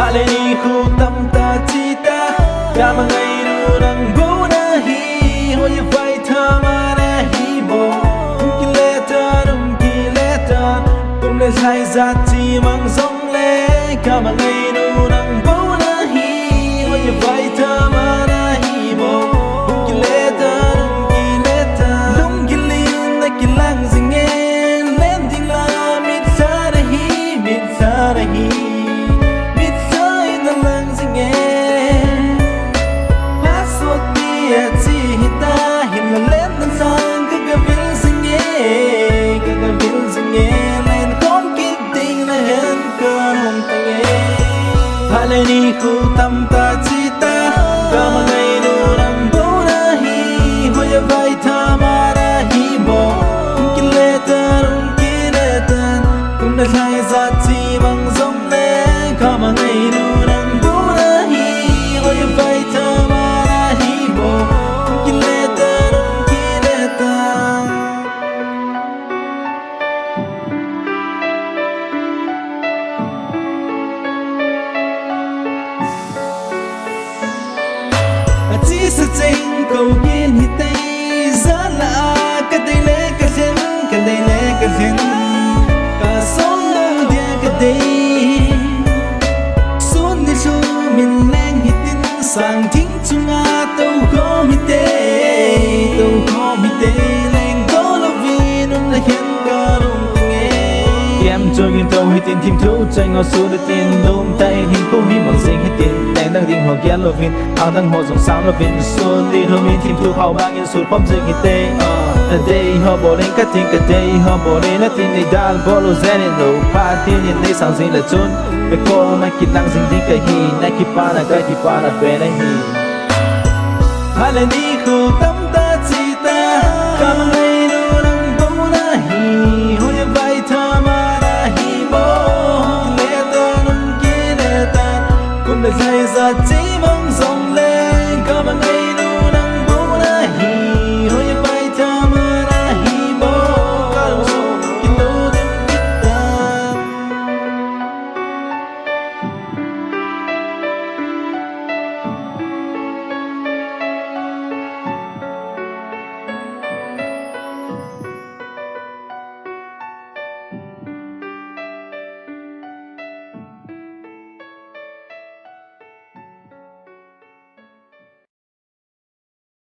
Hale ni khu tâm ta chi ta Kamang ngainu nang bố na hi Hoa như vậy thơ mà na hi bố Kuki lê ta nung ki lê ta Cùng lê sai ra chi mang giống lê Kamang ngainu nang bố na hi Hoa như vậy thơ mà na hi bố Kuki lê ta nung ki lê ta Nung ki linh na ki lang zing nghe Lên tình la mít sa na hi Mít sa na hi Hale ni khu tâm ta chi ta Kamang ngainu nang bố na hi Hoa như vậy thơ mà na hi bố Kuki lê ta nung ki lê ta Cùng đã lại ra chi bằng giống lê Kamang ngainu nang bố na hi Hoa như vậy thơ mà na hi bố Kuki lê ta nung ki lê ta chỉ sự tình cầu yên hi tây giá là cái đây lẽ cái dân cái đây lẽ cái dân cả sống ngang địa cái đây xuân đi chu mình lên hi tin sang thính chung à tàu có hi tây lên có lo vì nó là hiện cả đồng tình em cho những tàu hi tin thêm thú chạy ngõ xuống để tin đúng tay hình cố hi bằng sinh hi tin đang đình hoàng kia lovin ang đang hồ dòng sao lovin xuân đi hôm nay team thu hậu bang yên sụt bom dừng hite a day họ bỏ đến cắt tiếng a day họ bỏ đến là tin này đal bolo zen no party nhìn đây sang sinh là chun về cô mà kịp đang dừng đi cái hi nay kịp pa là về đây hi Hale ni khu tâm ta